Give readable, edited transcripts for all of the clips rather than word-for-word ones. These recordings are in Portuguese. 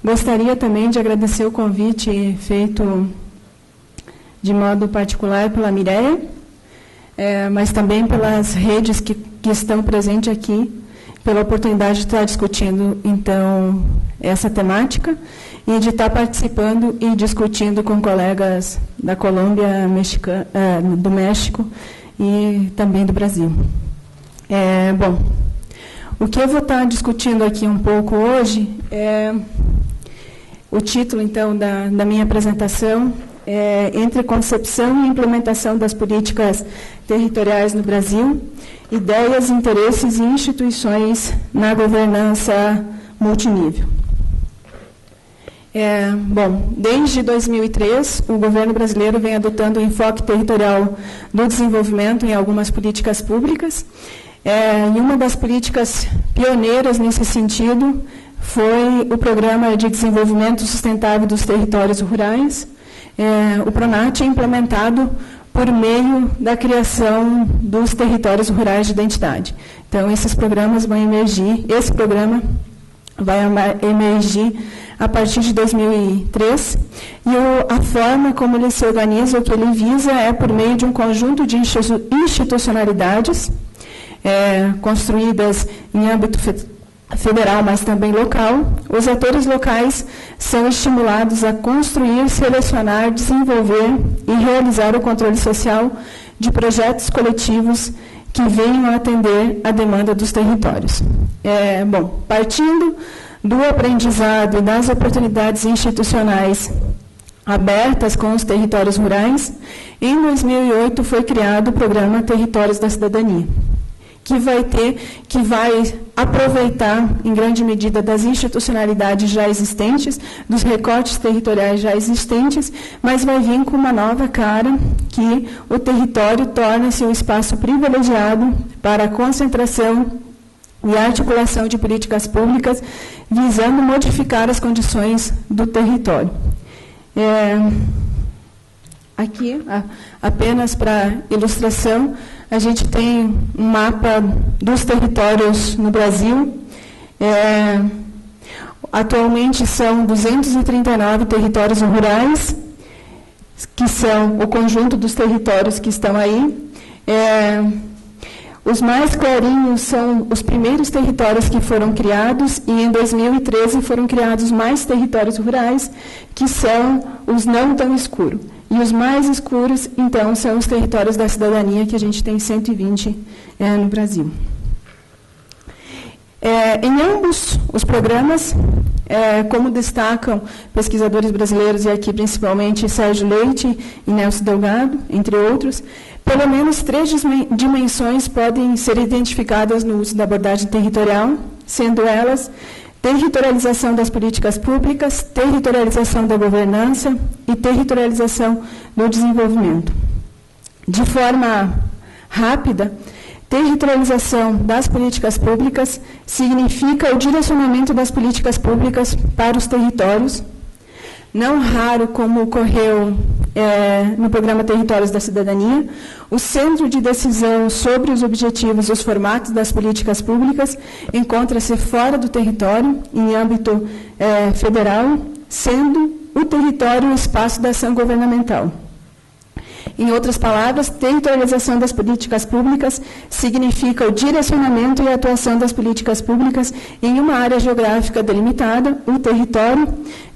Gostaria também de agradecer o convite feito de modo particular pela Mireia, mas também pelas redes que estão presentes aqui, pela oportunidade de estar discutindo, então, essa temática e de estar participando e discutindo com colegas da Colômbia, do México e também do Brasil. Bom, o que eu vou estar discutindo aqui um pouco hoje é o título, então, da minha apresentação, entre concepção e implementação das políticas territoriais no Brasil, ideias, interesses e instituições na governança multinível. Bom, desde 2003, o governo brasileiro vem adotando o enfoque territorial do desenvolvimento em algumas políticas públicas, e uma das políticas pioneiras nesse sentido foi o Programa de Desenvolvimento Sustentável dos Territórios Rurais. O PRONAT é implementado por meio da criação dos territórios rurais de identidade. Então, esses programas vão emergir, esse programa vai emergir a partir de 2003, e a forma como ele se organiza, o que ele visa é por meio de um conjunto de institucionalidades construídas em âmbito federal, mas também local. Os atores locais são estimulados a construir, selecionar, desenvolver e realizar o controle social de projetos coletivos que venham a atender a demanda dos territórios. Bom, partindo do aprendizado e das oportunidades institucionais abertas com os territórios rurais, em 2008 foi criado o Programa Territórios da Cidadania, que vai aproveitar, em grande medida, das institucionalidades já existentes, dos recortes territoriais já existentes, mas vai vir com uma nova cara, que o território torna-se um espaço privilegiado para a concentração e articulação de políticas públicas, visando modificar as condições do território. Aqui, apenas para ilustração, a gente tem um mapa dos territórios no Brasil. Atualmente são 239 territórios rurais, que são o conjunto dos territórios que estão aí. Os mais clarinhos são os primeiros territórios que foram criados, e em 2013 foram criados mais territórios rurais, que são os não tão escuros. E os mais escuros, então, são os territórios da cidadania, que a gente tem 120 no Brasil. Em ambos os programas, como destacam pesquisadores brasileiros, e aqui principalmente Sérgio Leite e Nelson Delgado, entre outros, pelo menos 3 dimensões podem ser identificadas no uso da abordagem territorial, sendo elas territorialização das políticas públicas, territorialização da governança e territorialização do desenvolvimento. De forma rápida, territorialização das políticas públicas significa o direcionamento das políticas públicas para os territórios, não raro, como ocorreu no Programa Territórios da Cidadania, o centro de decisão sobre os objetivos e os formatos das políticas públicas encontra-se fora do território, em âmbito federal, sendo o território o espaço da ação governamental. Em outras palavras, territorialização das políticas públicas significa o direcionamento e a atuação das políticas públicas em uma área geográfica delimitada, o território,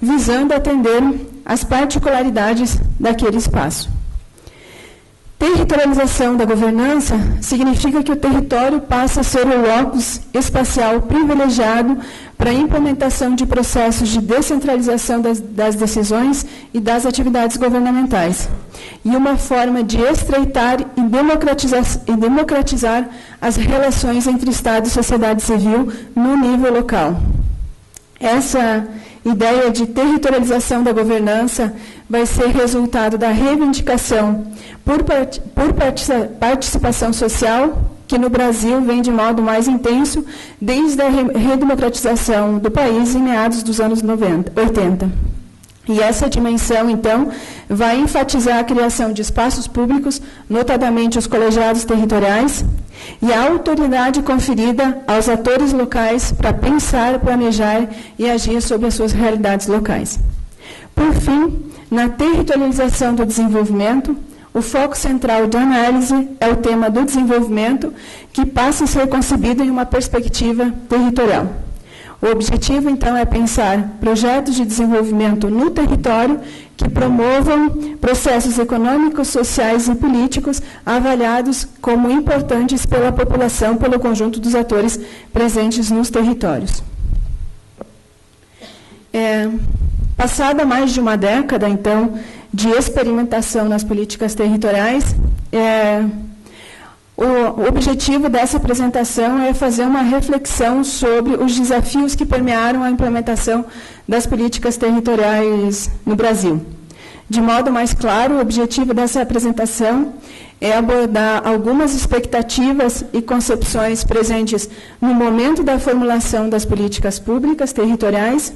visando atender às particularidades daquele espaço. Territorialização da governança significa que o território passa a ser o locus espacial privilegiado para a implementação de processos de descentralização das decisões e das atividades governamentais, e uma forma de estreitar e democratizar as relações entre Estado e sociedade civil no nível local. Essa ideia de territorialização da governança vai ser resultado da reivindicação por participação social, que no Brasil vem de modo mais intenso desde a redemocratização do país em meados dos anos 80. E essa dimensão, então, vai enfatizar a criação de espaços públicos, notadamente os colegiados territoriais, e a autoridade conferida aos atores locais para pensar, planejar e agir sobre as suas realidades locais. Por fim, na territorialização do desenvolvimento, o foco central de análise é o tema do desenvolvimento, que passa a ser concebido em uma perspectiva territorial. O objetivo, então, é pensar projetos de desenvolvimento no território que promovam processos econômicos, sociais e políticos avaliados como importantes pela população, pelo conjunto dos atores presentes nos territórios. Passada mais de uma década, então, de experimentação nas políticas territoriais, o objetivo dessa apresentação é fazer uma reflexão sobre os desafios que permearam a implementação das políticas territoriais no Brasil. De modo mais claro, o objetivo dessa apresentação é abordar algumas expectativas e concepções presentes no momento da formulação das políticas públicas territoriais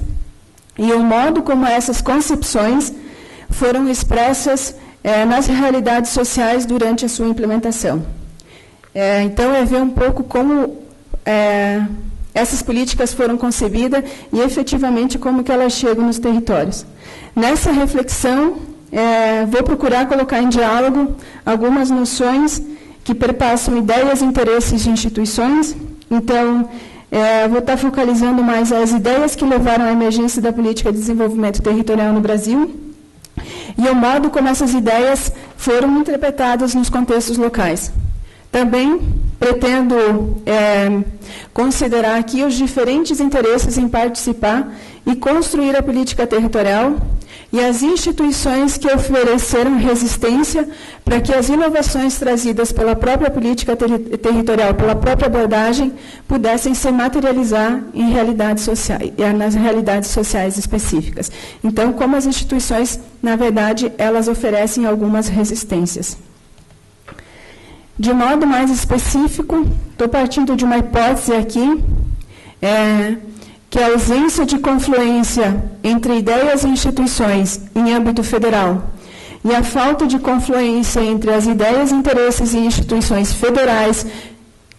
e o modo como essas concepções foram expressas nas realidades sociais durante a sua implementação. Então, é ver um pouco como essas políticas foram concebidas e, efetivamente, como que elas chegam nos territórios. Nessa reflexão, vou procurar colocar em diálogo algumas noções que perpassam ideias e interesses de instituições. Então, vou estar focalizando mais as ideias que levaram à emergência da política de desenvolvimento territorial no Brasil e o modo como essas ideias foram interpretadas nos contextos locais. Também pretendo considerar aqui os diferentes interesses em participar e construir a política territorial e as instituições que ofereceram resistência para que as inovações trazidas pela própria política territorial, pela própria abordagem, pudessem se materializar em realidades sociais, nas realidades sociais específicas. Então, como as instituições, na verdade, elas oferecem algumas resistências. De modo mais específico, estou partindo de uma hipótese aqui, que a ausência de confluência entre ideias e instituições em âmbito federal e a falta de confluência entre as ideias, interesses e instituições federais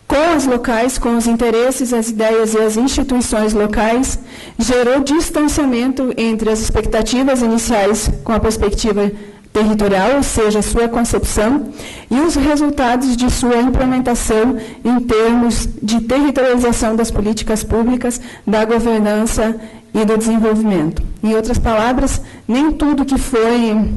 com as locais, com os interesses, as ideias e as instituições locais, gerou distanciamento entre as expectativas iniciais com a perspectiva territorial, ou seja, a sua concepção, e os resultados de sua implementação em termos de territorialização das políticas públicas, da governança e do desenvolvimento. Em outras palavras, nem tudo que foi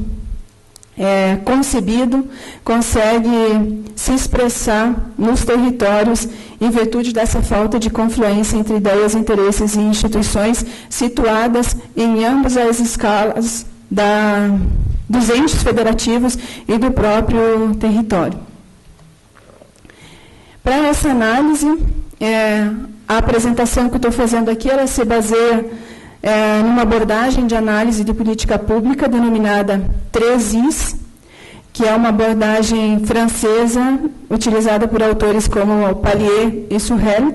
concebido consegue se expressar nos territórios em virtude dessa falta de confluência entre ideias, interesses e instituições situadas em ambas as escalas dos entes federativos e do próprio território. Para essa análise, a apresentação que eu estou fazendo aqui, ela se baseia numa abordagem de análise de política pública denominada 3Is, que é uma abordagem francesa utilizada por autores como Pallier e Surrel,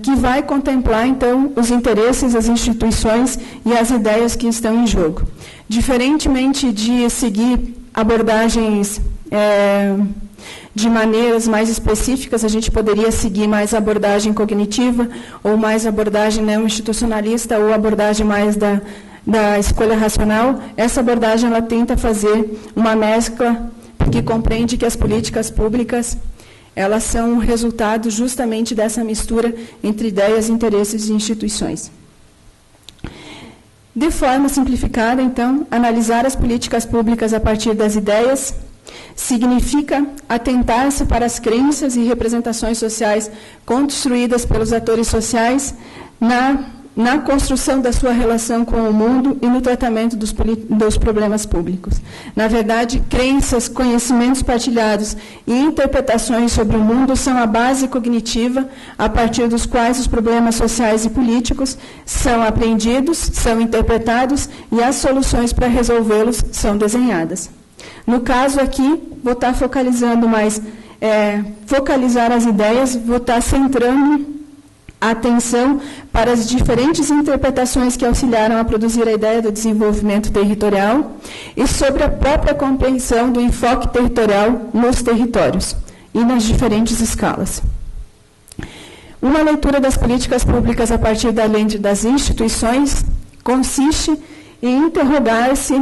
que vai contemplar, então, os interesses, as instituições e as ideias que estão em jogo. Diferentemente de seguir abordagens de maneiras mais específicas, a gente poderia seguir mais abordagem cognitiva, ou mais abordagem neo-institucionalista, ou abordagem mais da escolha racional. Essa abordagem ela tenta fazer uma mescla que compreende que as políticas públicas elas são resultado justamente dessa mistura entre ideias, interesses e instituições. De forma simplificada, então, analisar as políticas públicas a partir das ideias significa atentar-se para as crenças e representações sociais construídas pelos atores sociais na construção da sua relação com o mundo e no tratamento dos problemas públicos. Na verdade, crenças, conhecimentos partilhados e interpretações sobre o mundo são a base cognitiva a partir dos quais os problemas sociais e políticos são apreendidos, são interpretados e as soluções para resolvê-los são desenhadas. No caso aqui, vou estar focalizando mais, focalizar as ideias, vou estar centrando atenção para as diferentes interpretações que auxiliaram a produzir a ideia do desenvolvimento territorial e sobre a própria compreensão do enfoque territorial nos territórios e nas diferentes escalas. Uma leitura das políticas públicas a partir da lente das instituições consiste em interrogar-se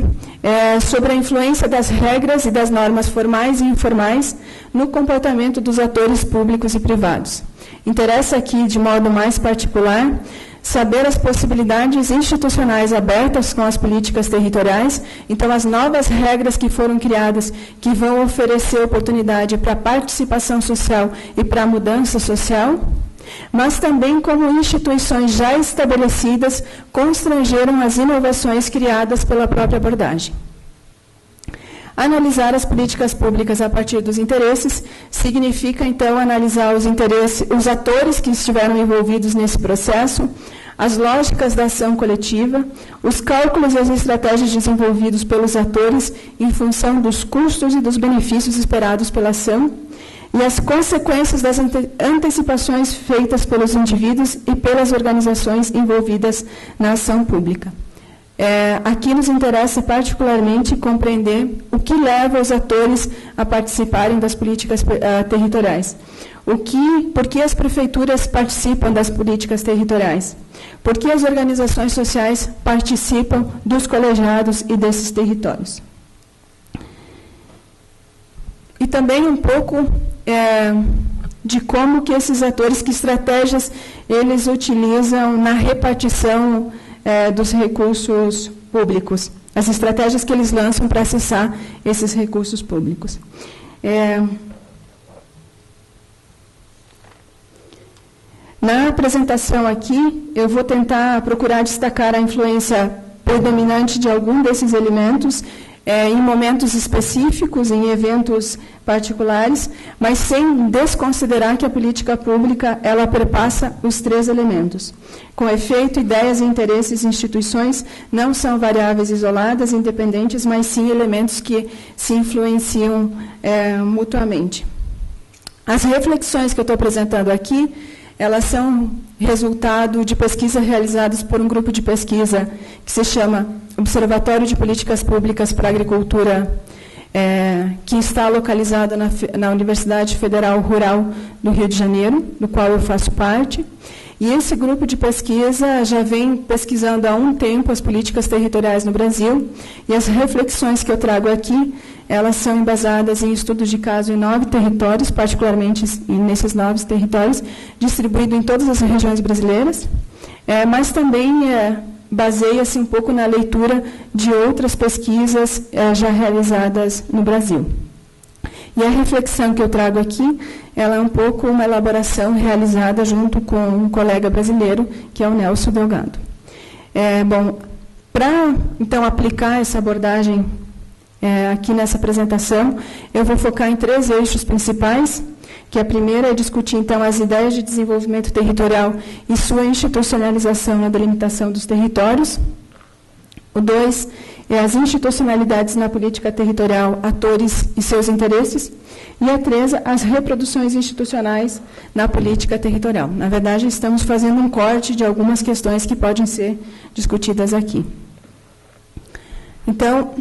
sobre a influência das regras e das normas formais e informais no comportamento dos atores públicos e privados. Interessa aqui, de modo mais particular, saber as possibilidades institucionais abertas com as políticas territoriais, então as novas regras que foram criadas, que vão oferecer oportunidade para a participação social e para a mudança social, mas também como instituições já estabelecidas constrangeram as inovações criadas pela própria abordagem. Analisar as políticas públicas a partir dos interesses significa, então, analisar os atores que estiveram envolvidos nesse processo, as lógicas da ação coletiva, os cálculos e as estratégias desenvolvidos pelos atores em função dos custos e dos benefícios esperados pela ação, e as consequências das antecipações feitas pelos indivíduos e pelas organizações envolvidas na ação pública. Aqui nos interessa particularmente compreender o que leva os atores a participarem das políticas territoriais. Por que as prefeituras participam das políticas territoriais? Por que as organizações sociais participam dos colegiados e desses territórios? E também um pouco de como que esses atores, que estratégias eles utilizam na repartição dos recursos públicos, as estratégias que eles lançam para acessar esses recursos públicos. Na apresentação aqui, eu vou tentar procurar destacar a influência predominante de algum desses elementos em momentos específicos, em eventos particulares, mas sem desconsiderar que a política pública ela perpassa os três elementos. Com efeito, ideias, interesses e instituições não são variáveis isoladas, independentes, mas sim elementos que se influenciam mutuamente. As reflexões que eu estou apresentando aqui, elas são resultado de pesquisas realizadas por um grupo de pesquisa que se chama Observatório de Políticas Públicas para a Agricultura, que está localizado na Universidade Federal Rural do Rio de Janeiro, do qual eu faço parte. E esse grupo de pesquisa já vem pesquisando há um tempo as políticas territoriais no Brasil, e as reflexões que eu trago aqui, elas são embasadas em estudos de caso em 9 territórios, particularmente nesses 9 territórios, distribuídos em todas as regiões brasileiras, mas também baseia-se um pouco na leitura de outras pesquisas já realizadas no Brasil. E a reflexão que eu trago aqui, ela é um pouco uma elaboração realizada junto com um colega brasileiro, que é o Nelson Delgado. Para, então, aplicar essa abordagem aqui nessa apresentação, eu vou focar em 3 eixos principais, que a primeira é discutir, então, as ideias de desenvolvimento territorial e sua institucionalização na delimitação dos territórios. O 2 é as institucionalidades na política territorial, atores e seus interesses. E a 3, as reproduções institucionais na política territorial. Na verdade, estamos fazendo um corte de algumas questões que podem ser discutidas aqui. Então,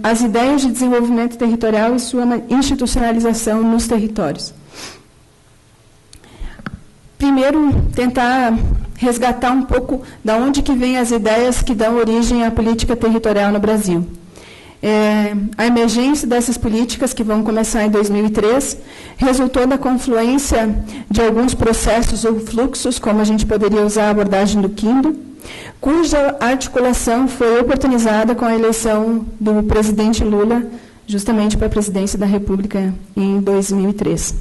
as ideias de desenvolvimento territorial e sua institucionalização nos territórios. Primeiro, tentar resgatar um pouco de onde que vêm as ideias que dão origem à política territorial no Brasil. A emergência dessas políticas, que vão começar em 2003, resultou da confluência de alguns processos ou fluxos, como a gente poderia usar a abordagem do Kindo, cuja articulação foi oportunizada com a eleição do presidente Lula, justamente para a presidência da República em 2003.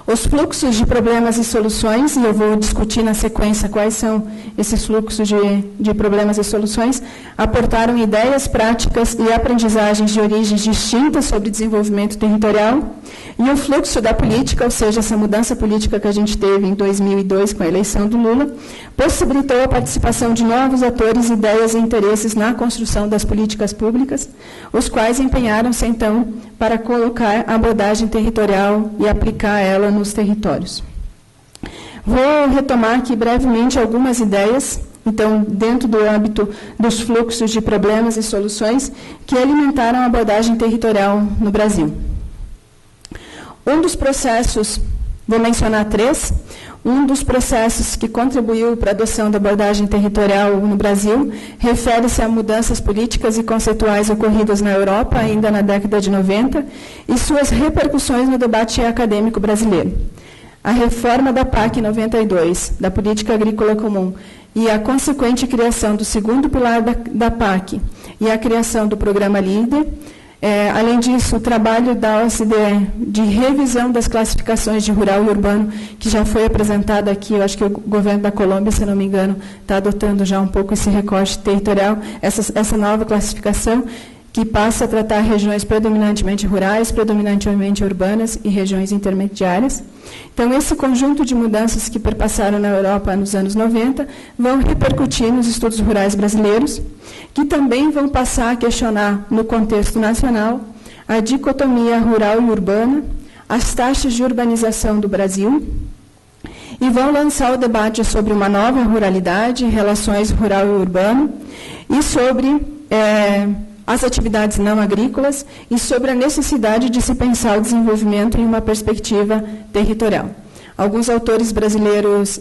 Os fluxos de problemas e soluções, e eu vou discutir na sequência quais são esses fluxos de problemas e soluções, aportaram ideias, práticas e aprendizagens de origens distintas sobre desenvolvimento territorial, e o fluxo da política, ou seja, essa mudança política que a gente teve em 2002 com a eleição do Lula, possibilitou a participação de novos atores, ideias e interesses na construção das políticas públicas, os quais empenharam-se, então, para colocar a abordagem territorial e aplicar ela nos territórios. Vou retomar aqui brevemente algumas ideias, então, dentro do âmbito dos fluxos de problemas e soluções que alimentaram a abordagem territorial no Brasil. Um dos processos, vou mencionar 3, um dos processos que contribuiu para a adoção da abordagem territorial no Brasil refere-se a mudanças políticas e conceituais ocorridas na Europa, ainda na década de 90, e suas repercussões no debate acadêmico brasileiro. A reforma da PAC 92, da Política Agrícola Comum, e a consequente criação do segundo pilar da PAC e a criação do Programa LEADER. Além disso, o trabalho da OCDE de revisão das classificações de rural e urbano, que já foi apresentado aqui, eu acho que o governo da Colômbia, se não me engano, está adotando já um pouco esse recorte territorial, essa nova classificação, que passa a tratar regiões predominantemente rurais, predominantemente urbanas e regiões intermediárias. Então, esse conjunto de mudanças que perpassaram na Europa nos anos 90 vão repercutir nos estudos rurais brasileiros, que também vão passar a questionar, no contexto nacional, a dicotomia rural e urbana, as taxas de urbanização do Brasil, e vão lançar o debate sobre uma nova ruralidade, relações rural e urbano, e sobre as atividades não agrícolas e sobre a necessidade de se pensar o desenvolvimento em uma perspectiva territorial. Alguns autores brasileiros,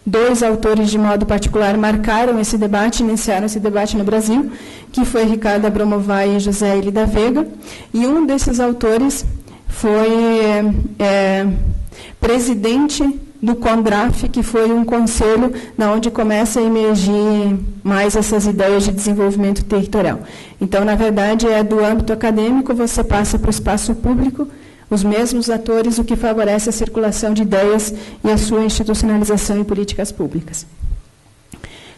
2 autores de modo particular, marcaram esse debate, iniciaram esse debate no Brasil, que foi Ricardo Abramovay e José Eli da Veiga, e um desses autores foi presidente do CONDRAF, que foi um conselho na onde começa a emergir mais essas ideias de desenvolvimento territorial. Então, na verdade, do âmbito acadêmico, você passa para o espaço público, os mesmos atores, o que favorece a circulação de ideias e a sua institucionalização em políticas públicas.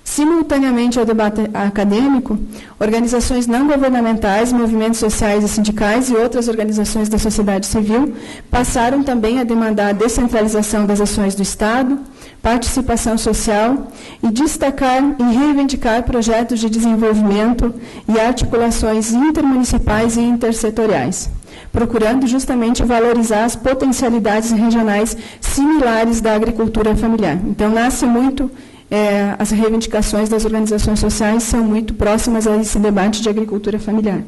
Simultaneamente ao debate acadêmico, organizações não governamentais, movimentos sociais e sindicais e outras organizações da sociedade civil passaram também a demandar a descentralização das ações do Estado, participação social e destacar e reivindicar projetos de desenvolvimento e articulações intermunicipais e intersetoriais, procurando justamente valorizar as potencialidades regionais similares da agricultura familiar. Então, nasce muito... as reivindicações das organizações sociais são muito próximas a esse debate de agricultura familiar.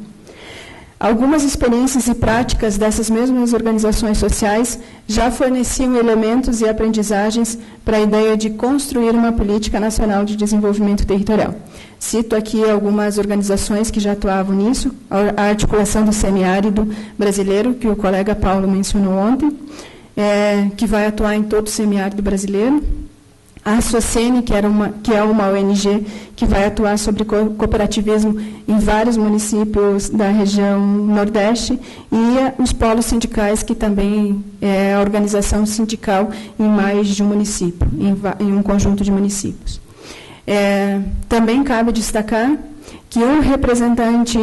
Algumas experiências e práticas dessas mesmas organizações sociais já forneciam elementos e aprendizagens para a ideia de construir uma política nacional de desenvolvimento territorial. Cito aqui algumas organizações que já atuavam nisso, a articulação do semiárido brasileiro, que o colega Paulo mencionou ontem, que vai atuar em todo o semiárido brasileiro, a Sociene, que é uma ONG que vai atuar sobre cooperativismo em vários municípios da região Nordeste, e os polos sindicais, que também é a organização sindical em mais de um município, em um conjunto de municípios. Também cabe destacar que um representante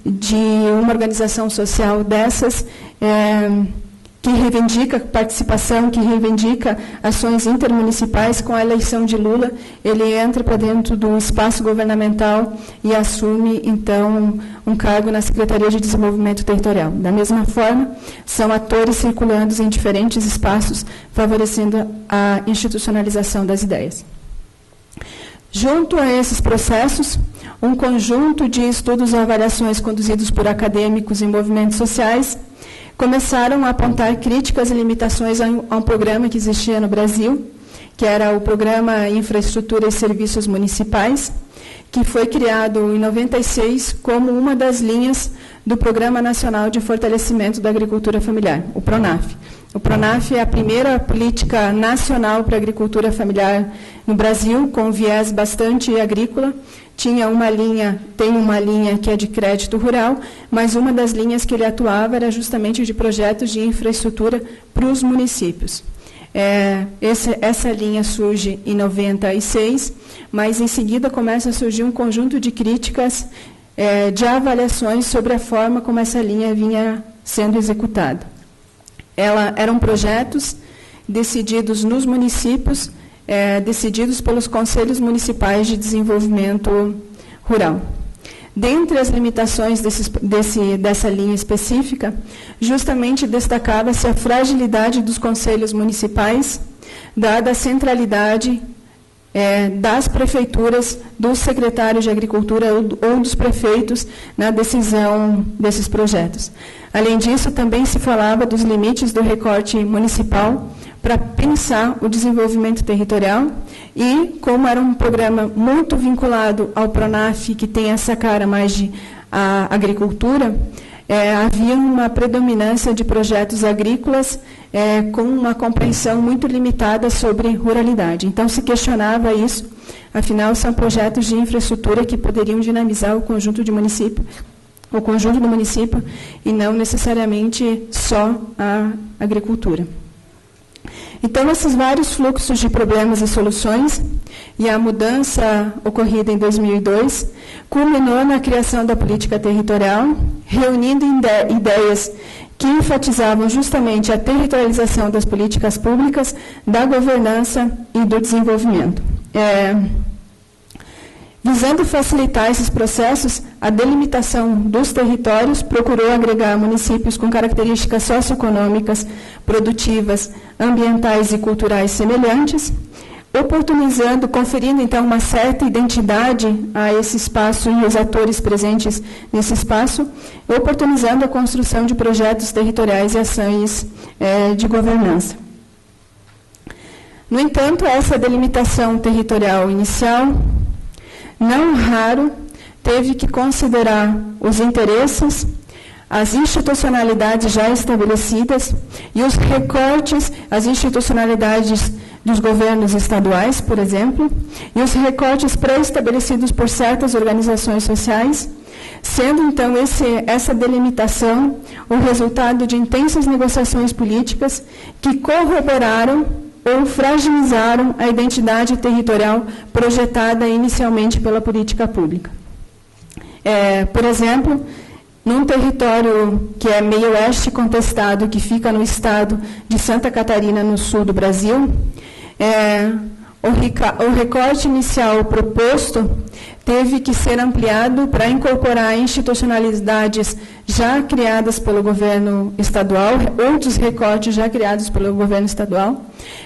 de uma organização social dessas que reivindica participação, que reivindica ações intermunicipais, com a eleição de Lula, ele entra para dentro do espaço governamental e assume, então, um cargo na Secretaria de Desenvolvimento Territorial. Da mesma forma, são atores circulando em diferentes espaços, favorecendo a institucionalização das ideias. Junto a esses processos, um conjunto de estudos e avaliações conduzidos por acadêmicos e movimentos sociais começaram a apontar críticas e limitações a um programa que existia no Brasil, que era o Programa Infraestrutura e Serviços Municipais, que foi criado em 96 como uma das linhas do Programa Nacional de Fortalecimento da Agricultura Familiar, o PRONAF. O PRONAF é a primeira política nacional para a agricultura familiar no Brasil, com viés bastante agrícola. Tem uma linha que é de crédito rural, mas uma das linhas que ele atuava era justamente de projetos de infraestrutura para os municípios. Essa linha surge em 96, mas em seguida começa a surgir um conjunto de críticas, de avaliações sobre a forma como essa linha vinha sendo executada. Eram projetos decididos nos municípios, decididos pelos Conselhos Municipais de Desenvolvimento Rural. Dentre as limitações dessa linha específica, justamente destacava-se a fragilidade dos conselhos municipais, dada a centralidade das prefeituras, dos secretários de Agricultura ou dos prefeitos na decisão desses projetos. Além disso, também se falava dos limites do recorte municipal para pensar o desenvolvimento territorial e, como era um programa muito vinculado ao PRONAF, que tem essa cara mais de agricultura, havia uma predominância de projetos agrícolas com uma compreensão muito limitada sobre ruralidade. Então, se questionava isso, afinal, são projetos de infraestrutura que poderiam dinamizar o conjunto do município, e não necessariamente só a agricultura. Então, esses vários fluxos de problemas e soluções e a mudança ocorrida em 2002 culminou na criação da política territorial, reunindo ideias que enfatizavam justamente a territorialização das políticas públicas, da governança e do desenvolvimento. Visando facilitar esses processos, a delimitação dos territórios procurou agregar municípios com características socioeconômicas, produtivas, ambientais e culturais semelhantes, conferindo, então, uma certa identidade a esse espaço e os atores presentes nesse espaço, oportunizando a construção de projetos territoriais e ações de governança. No entanto, essa delimitação territorial inicial, não raro, teve que considerar os interesses, as institucionalidades já estabelecidas e os recortes, as institucionalidades dos governos estaduais, por exemplo, e os recortes pré-estabelecidos por certas organizações sociais, sendo, então, essa delimitação o resultado de intensas negociações políticas que corroboraram ou fragilizaram a identidade territorial projetada inicialmente pela política pública. Por exemplo, num território que é meio oeste contestado, que fica no estado de Santa Catarina, no sul do Brasil, o recorte inicial proposto teve que ser ampliado para incorporar institucionalidades já criadas pelo governo estadual, outros recortes já criados pelo governo estadual,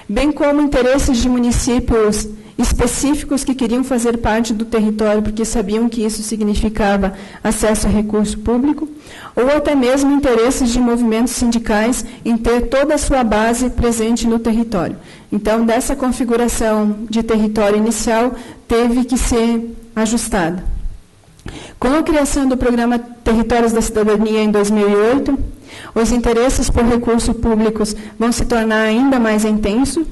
bem como interesses de municípios específicos que queriam fazer parte do território porque sabiam que isso significava acesso a recurso público, ou até mesmo interesses de movimentos sindicais em ter toda a sua base presente no território. Então, dessa configuração de território inicial, teve que ser ajustada. Com a criação do programa Territórios da Cidadania em 2008, os interesses por recursos públicos vão se tornar ainda mais intensos,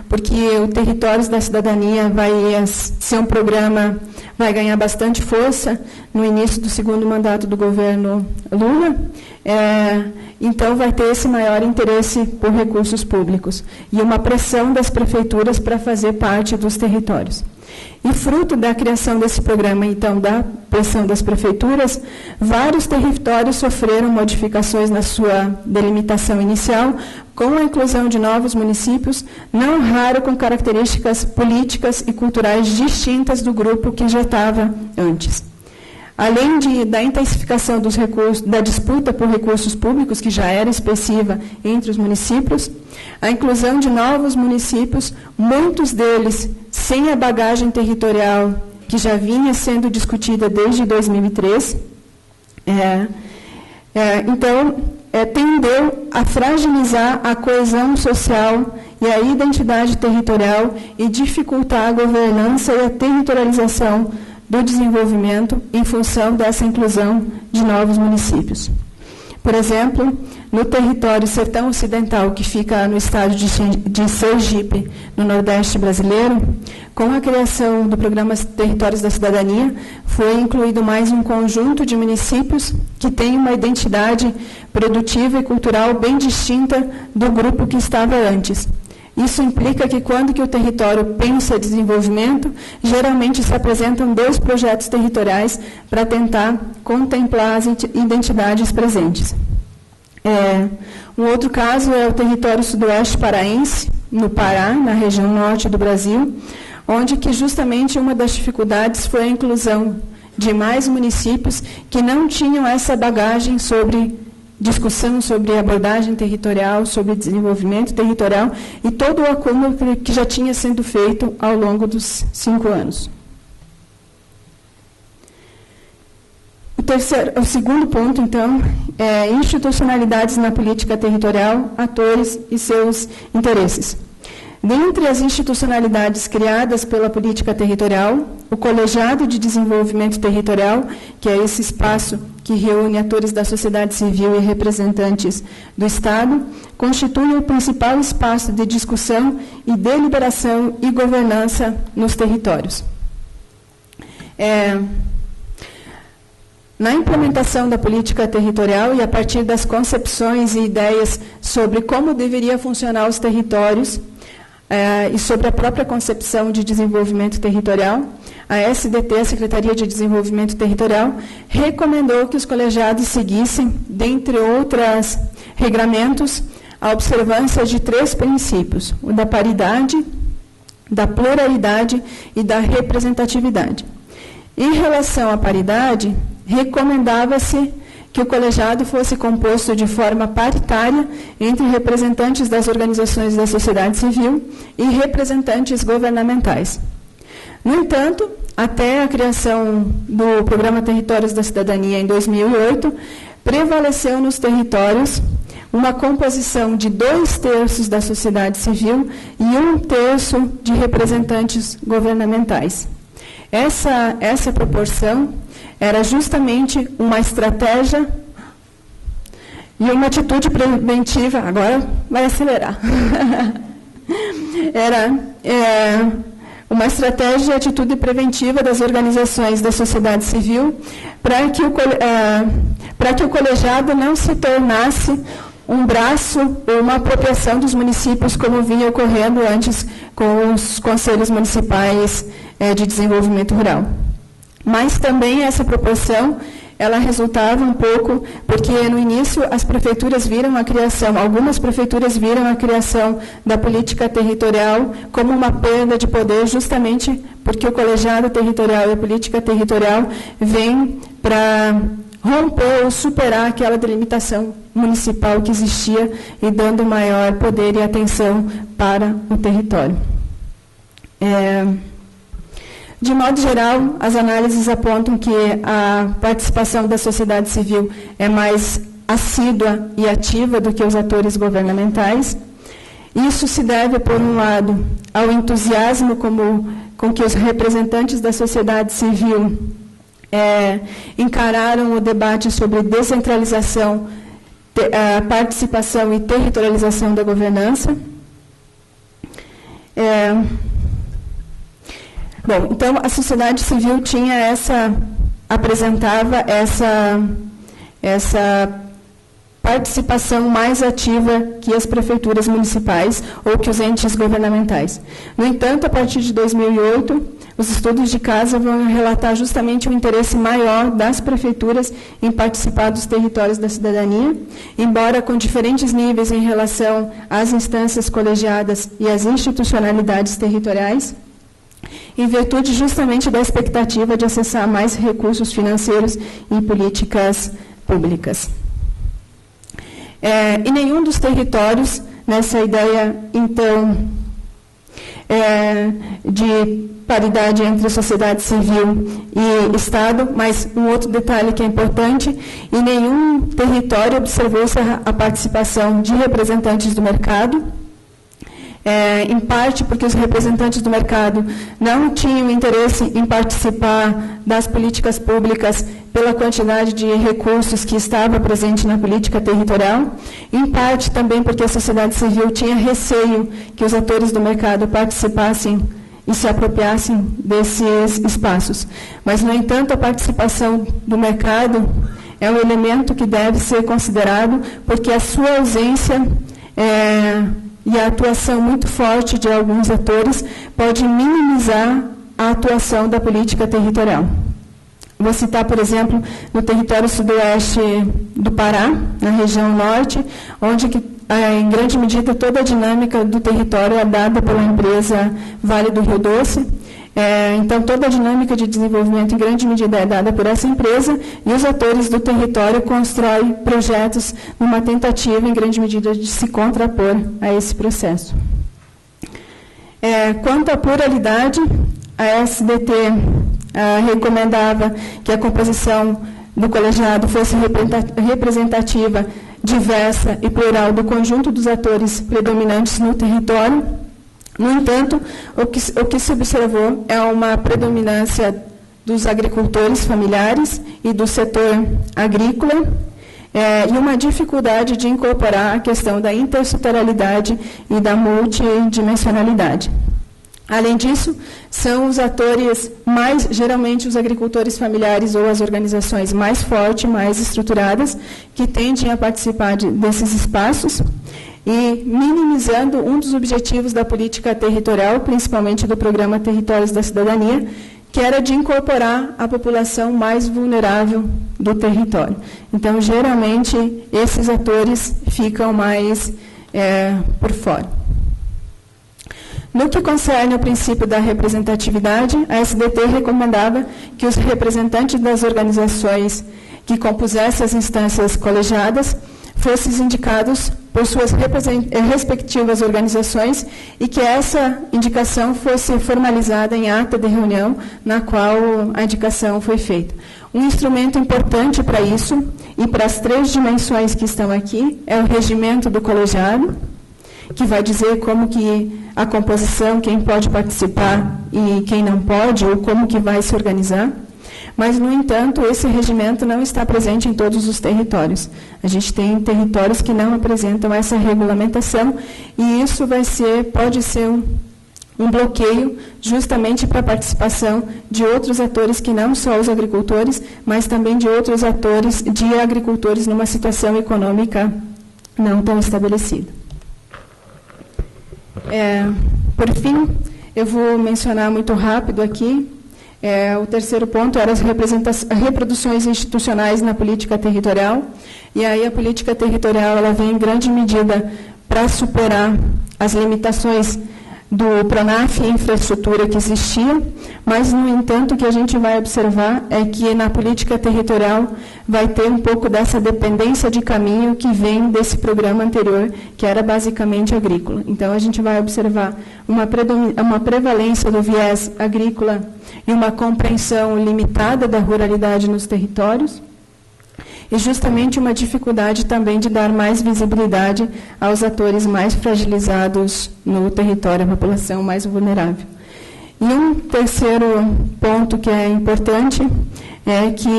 porque o Territórios da Cidadania vai ser um programa, vai ganhar bastante força no início do segundo mandato do governo Lula, então vai ter esse maior interesse por recursos públicos e uma pressão das prefeituras para fazer parte dos territórios. E fruto da criação desse programa, então, da pressão das prefeituras, vários territórios sofreram modificações na sua delimitação inicial, com a inclusão de novos municípios, não raro com características políticas e culturais distintas do grupo que já estava antes. Além da intensificação dos recursos, da disputa por recursos públicos, que já era expressiva entre os municípios, a inclusão de novos municípios, muitos deles sem a bagagem territorial que já vinha sendo discutida desde 2003, tendeu a fragilizar a coesão social e a identidade territorial e dificultar a governança e a territorialização do desenvolvimento em função dessa inclusão de novos municípios. Por exemplo, no território Sertão Ocidental, que fica no estado de Sergipe, no Nordeste brasileiro, com a criação do programa Territórios da Cidadania, foi incluído mais um conjunto de municípios que tem uma identidade produtiva e cultural bem distinta do grupo que estava antes. Isso implica que, quando que o território pensa desenvolvimento, geralmente se apresentam 2 projetos territoriais para tentar contemplar as identidades presentes. Um outro caso é o território sudoeste paraense, no Pará, na região norte do Brasil, onde que justamente uma das dificuldades foi a inclusão de mais municípios que não tinham essa bagagem sobre discussão sobre abordagem territorial, sobre desenvolvimento territorial e todo o acúmulo que já tinha sido feito ao longo dos 5 anos. O segundo ponto, então, é institucionalidades na política territorial, atores e seus interesses. Dentre as institucionalidades criadas pela política territorial, o Colegiado de Desenvolvimento Territorial, que é esse espaço que reúne atores da sociedade civil e representantes do Estado, constitui o principal espaço de discussão e deliberação e governança nos territórios. Na implementação da política territorial e a partir das concepções e ideias sobre como deveria funcionar os territórios e sobre a própria concepção de desenvolvimento territorial, a SDT, a Secretaria de Desenvolvimento Territorial, recomendou que os colegiados seguissem, dentre outros regramentos, a observância de 3 princípios: o da paridade, da pluralidade e da representatividade. Em relação à paridade, recomendava-se que o colegiado fosse composto de forma paritária entre representantes das organizações da sociedade civil e representantes governamentais. No entanto, até a criação do Programa Territórios da Cidadania em 2008, prevaleceu nos territórios uma composição de 2/3 da sociedade civil e 1/3 de representantes governamentais. Essa proporção era justamente uma estratégia e uma atitude preventiva. Agora vai acelerar. Era uma estratégia e atitude preventiva das organizações da sociedade civil para que o colegiado não se tornasse um braço ou uma apropriação dos municípios, como vinha ocorrendo antes com os conselhos municipais de desenvolvimento rural. Mas também essa proporção, ela resultava um pouco, porque no início as prefeituras viram a criação, algumas prefeituras viram a criação da política territorial como uma perda de poder, justamente porque o colegiado territorial e a política territorial vem para romper ou superar aquela delimitação municipal que existia e dando maior poder e atenção para o território. De modo geral, as análises apontam que a participação da sociedade civil é mais assídua e ativa do que os atores governamentais. Isso se deve, por um lado, ao entusiasmo com que os representantes da sociedade civil encararam o debate sobre descentralização, a participação e territorialização da governança. Bom, então a sociedade civil apresentava essa participação mais ativa que as prefeituras municipais ou que os entes governamentais. No entanto, a partir de 2008, os estudos de caso vão relatar justamente o interesse maior das prefeituras em participar dos territórios da cidadania, embora com diferentes níveis em relação às instâncias colegiadas e às institucionalidades territoriais, em virtude justamente da expectativa de acessar mais recursos financeiros em políticas públicas. E nenhum dos territórios, nessa ideia, então, de paridade entre sociedade civil e Estado, mas um outro detalhe que é importante, em nenhum território observou-se a participação de representantes do mercado, em parte porque os representantes do mercado não tinham interesse em participar das políticas públicas pela quantidade de recursos que estava presente na política territorial, em parte também porque a sociedade civil tinha receio que os atores do mercado participassem e se apropriassem desses espaços. Mas, no entanto, a participação do mercado é um elemento que deve ser considerado, porque a sua ausência e a atuação muito forte de alguns atores pode minimizar a atuação da política territorial. Vou citar, por exemplo, no território sudoeste do Pará, na região norte, onde, em grande medida, toda a dinâmica do território é dada pela empresa Vale do Rio Doce, Então, toda a dinâmica de desenvolvimento, em grande medida, é dada por essa empresa, e os atores do território constroem projetos numa tentativa, em grande medida, de se contrapor a esse processo. Quanto à pluralidade, a SDT recomendava que a composição do colegiado fosse representativa, diversa e plural do conjunto dos atores predominantes no território. No entanto, o que se observou é uma predominância dos agricultores familiares e do setor agrícola, e uma dificuldade de incorporar a questão da intersetorialidade e da multidimensionalidade. Além disso, são os atores geralmente os agricultores familiares ou as organizações mais fortes, mais estruturadas, que tendem a participar desses espaços, e minimizando um dos objetivos da política territorial, principalmente do programa Territórios da Cidadania, que era de incorporar a população mais vulnerável do território. Então, geralmente, esses atores ficam mais por fora. No que concerne ao princípio da representatividade, a SDT recomendava que os representantes das organizações que compusessem as instâncias colegiadas fossem indicados por suas respectivas organizações e que essa indicação fosse formalizada em ata de reunião na qual a indicação foi feita. Um instrumento importante para isso, e para as 3 dimensões que estão aqui, é o regimento do colegiado, que vai dizer como que a composição, quem pode participar e quem não pode, ou como que vai se organizar. Mas, no entanto, esse regimento não está presente em todos os territórios. A gente tem territórios que não apresentam essa regulamentação, e isso pode ser um bloqueio justamente para a participação de outros atores que não só os agricultores, mas também de outros atores de agricultores numa situação econômica não tão estabelecida. Por fim, eu vou mencionar muito rápido aqui, o terceiro ponto era as reproduções institucionais na política territorial, e aí a política territorial ela vem em grande medida para superar as limitações do PRONAF e infraestrutura que existia, mas, no entanto, o que a gente vai observar é que na política territorial vai ter um pouco dessa dependência de caminho que vem desse programa anterior, que era basicamente agrícola. Então, a gente vai observar uma prevalência do viés agrícola e uma compreensão limitada da ruralidade nos territórios, e justamente uma dificuldade também de dar mais visibilidade aos atores mais fragilizados no território, a população mais vulnerável. E um terceiro ponto que é importante é que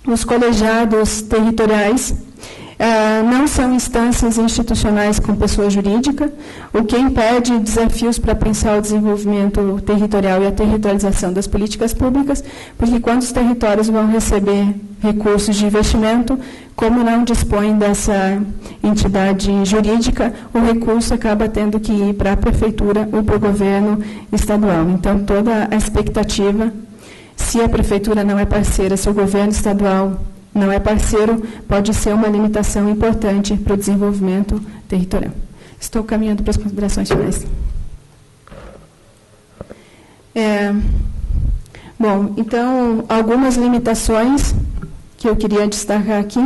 os colegiados territoriais não são instâncias institucionais com pessoa jurídica, o que impede desafios para pensar o desenvolvimento territorial e a territorialização das políticas públicas, porque quando os territórios vão receber recursos de investimento, como não dispõem dessa entidade jurídica, o recurso acaba tendo que ir para a prefeitura ou para o governo estadual. Então, toda a expectativa, se a prefeitura não é parceira, se o governo estadual não é parceiro, pode ser uma limitação importante para o desenvolvimento territorial. Estou caminhando para as considerações finais. Bom, então, algumas limitações que eu queria destacar aqui.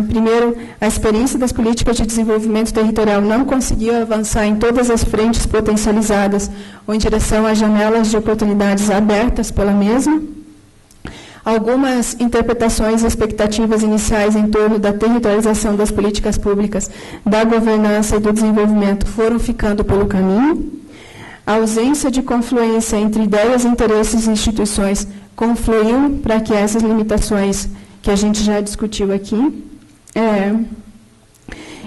Primeiro, a experiência das políticas de desenvolvimento territorial não conseguiu avançar em todas as frentes potencializadas ou em direção às janelas de oportunidades abertas pela mesma. Algumas interpretações e expectativas iniciais em torno da territorialização das políticas públicas, da governança e do desenvolvimento foram ficando pelo caminho. A ausência de confluência entre ideias, interesses e instituições confluiu para que essas limitações que a gente já discutiu aqui.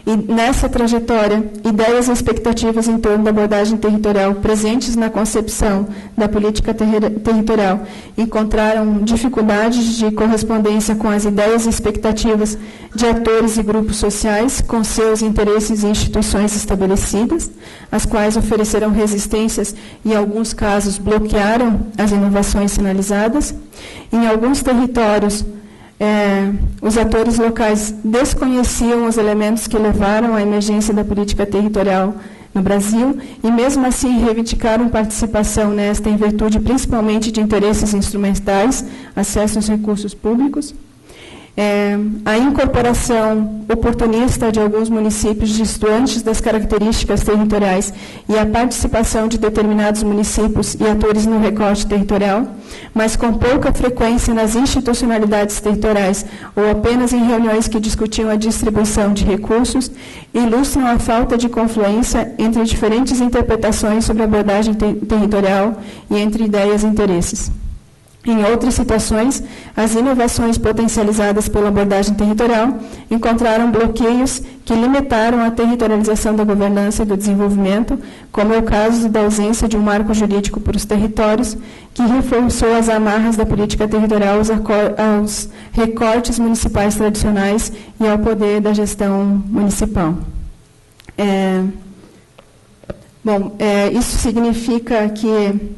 E nessa trajetória, ideias e expectativas em torno da abordagem territorial presentes na concepção da política territorial encontraram dificuldades de correspondência com as ideias e expectativas de atores e grupos sociais com seus interesses e instituições estabelecidas, as quais ofereceram resistências e, em alguns casos, bloquearam as inovações sinalizadas. Em alguns territórios, os atores locais desconheciam os elementos que levaram à emergência da política territorial no Brasil, e mesmo assim reivindicaram participação nesta em virtude principalmente de interesses instrumentais, acesso aos recursos públicos. A incorporação oportunista de alguns municípios distantes das características territoriais e a participação de determinados municípios e atores no recorte territorial, mas com pouca frequência nas institucionalidades territoriais ou apenas em reuniões que discutiam a distribuição de recursos, ilustram a falta de confluência entre diferentes interpretações sobre a abordagem territorial e entre ideias e interesses. Em outras situações, as inovações potencializadas pela abordagem territorial encontraram bloqueios que limitaram a territorialização da governança e do desenvolvimento, como é o caso da ausência de um marco jurídico para os territórios, que reforçou as amarras da política territorial aos recortes municipais tradicionais e ao poder da gestão municipal. Isso significa que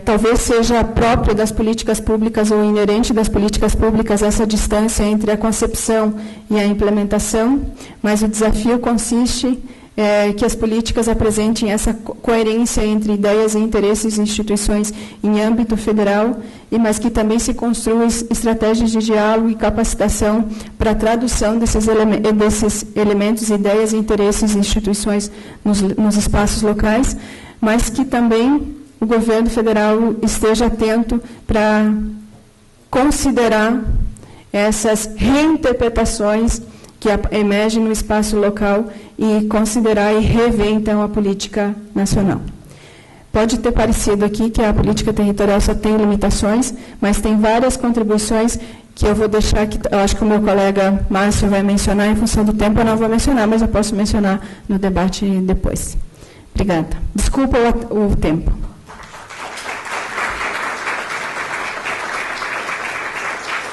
talvez seja próprio das políticas públicas ou inerente das políticas públicas essa distância entre a concepção e a implementação, mas o desafio consiste que as políticas apresentem essa coerência entre ideias e interesses de instituições em âmbito federal, mas que também se construam estratégias de diálogo e capacitação para a tradução desses elementos, ideias e interesses de instituições nos espaços locais, mas que também o governo federal esteja atento para considerar essas reinterpretações que emergem no espaço local e considerar e rever, então, a política nacional. Pode ter parecido aqui que a política territorial só tem limitações, mas tem várias contribuições que eu vou deixar, que eu acho que o meu colega Márcio vai mencionar, em função do tempo eu não vou mencionar, mas eu posso mencionar no debate depois. Obrigada. Desculpa o tempo.